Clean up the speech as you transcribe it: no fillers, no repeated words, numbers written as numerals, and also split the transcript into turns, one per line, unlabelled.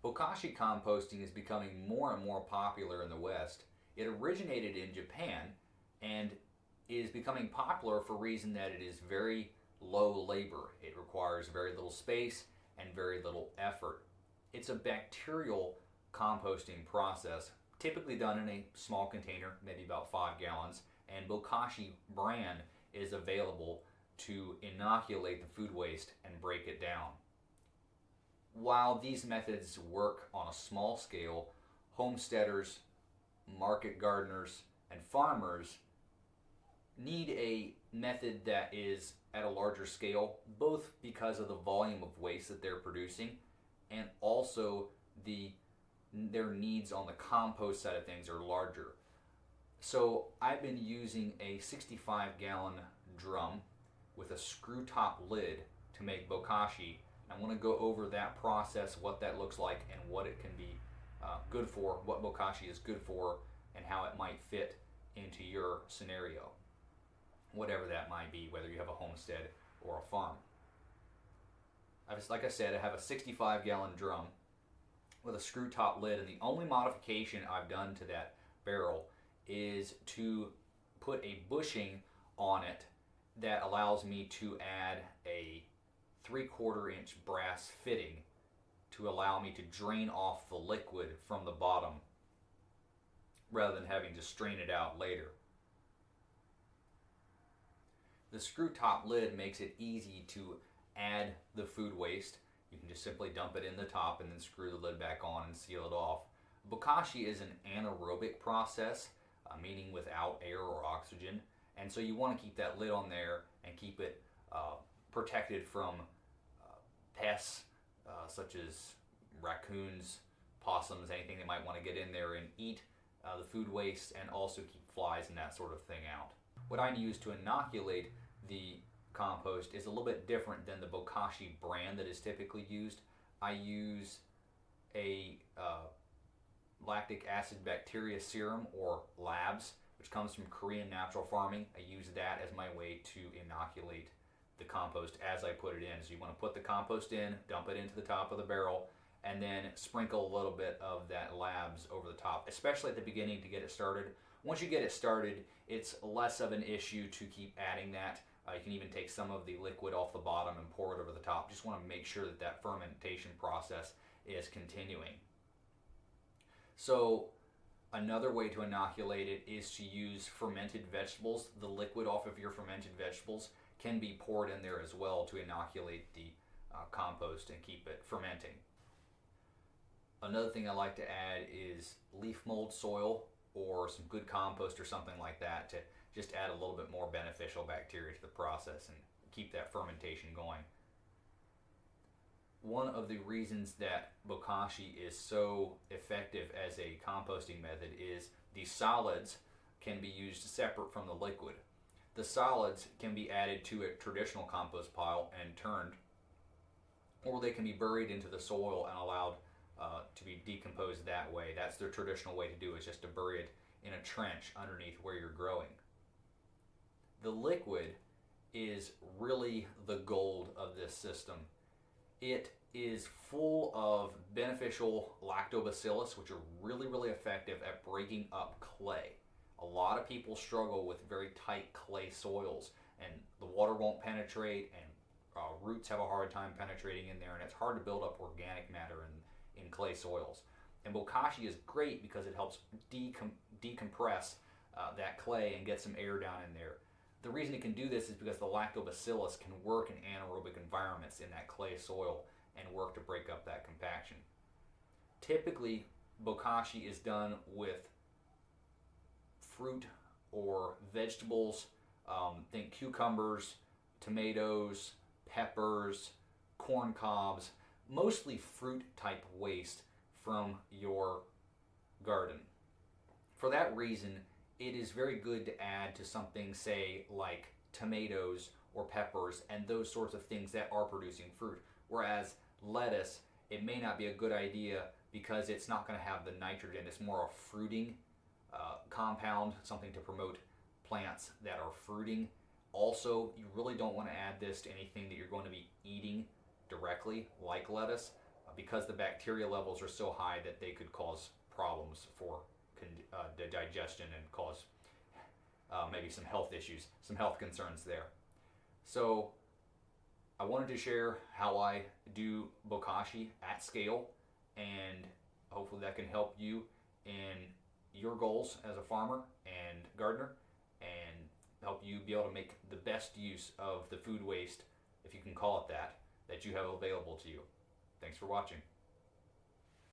Bokashi composting is becoming more and more popular in the West. It originated in Japan and is becoming popular for the reason that it is very low labor. It requires very little space and very little effort. It's a bacterial composting process, typically done in a small container, maybe about 5 gallons, and Bokashi brand is available to inoculate the food waste and break it down. While these methods work on a small scale, homesteaders, market gardeners, and farmers need a method that is at a larger scale, both because of the volume of waste that they're producing and also their needs on the compost side of things are larger. So I've been using a 65-gallon drum with a screw top lid to make Bokashi. I want to go over that process, what that looks like, and what it can be good for, what Bokashi is good for, and how it might fit into your scenario, whatever that might be, whether you have a homestead or a farm. Like I said, I have a 65-gallon drum with a screw top lid, and the only modification I've done to that barrel is to put a bushing on it that allows me to add a 3/4 inch brass fitting to allow me to drain off the liquid from the bottom rather than having to strain it out later. The screw top lid makes it easy to add the food waste. You can just simply dump it in the top and then screw the lid back on and seal it off. Bokashi is an anaerobic process, meaning without air or oxygen, and so you want to keep that lid on there and keep it protected from pests such as raccoons, possums, anything that might want to get in there and eat the food waste, and also keep flies and that sort of thing out. What I use to inoculate the compost is a little bit different than the Bokashi brand that is typically used. I use a lactic acid bacteria serum, or labs, which comes from Korean natural farming. I use that as my way to inoculate the compost as I put it in. So you want to put the compost in, dump it into the top of the barrel, and then sprinkle a little bit of that labs over the top, especially at the beginning to get it started. Once you get it started, it's less of an issue to keep adding that. You can even take some of the liquid off the bottom and pour it over the top. Just want to make sure that that fermentation process is continuing. So another way to inoculate it is to use fermented vegetables. The liquid off of your fermented vegetables can be poured in there as well to inoculate the compost and keep it fermenting. Another thing I like to add is leaf mold soil or some good compost or something like that to just add a little bit more beneficial bacteria to the process and keep that fermentation going. One of the reasons that Bokashi is so effective as a composting method is the solids can be used separate from the liquid. The solids can be added to a traditional compost pile and turned, or they can be buried into the soil and allowed to be decomposed that way. That's the traditional way to do it, is just to bury it in a trench underneath where you're growing. The liquid is really the gold of this system. It is full of beneficial lactobacillus, which are really, really effective at breaking up clay. A lot of people struggle with very tight clay soils, and the water won't penetrate, and roots have a hard time penetrating in there, and it's hard to build up organic matter in clay soils. And Bokashi is great because it helps decompress that clay and get some air down in there. The reason it can do this is because the lactobacillus can work in anaerobic environments in that clay soil and work to break up that compaction. Typically, Bokashi is done with fruit or vegetables. Think cucumbers, tomatoes, peppers, corn cobs, mostly fruit type waste from your garden. For that reason, it is very good to add to something, say, like tomatoes or peppers and those sorts of things that are producing fruit. Whereas lettuce, it may not be a good idea because it's not going to have the nitrogen. It's more a fruiting compound, something to promote plants that are fruiting. Also, you really don't want to add this to anything that you're going to be eating directly, like lettuce. because the bacteria levels are so high that they could cause problems for the digestion and cause maybe some health issues, some health concerns there. So I wanted to share how I do Bokashi at scale, and hopefully that can help you in your goals as a farmer and gardener, and help you be able to make the best use of the food waste, if you can call it that, that you have available to you. Thanks for watching.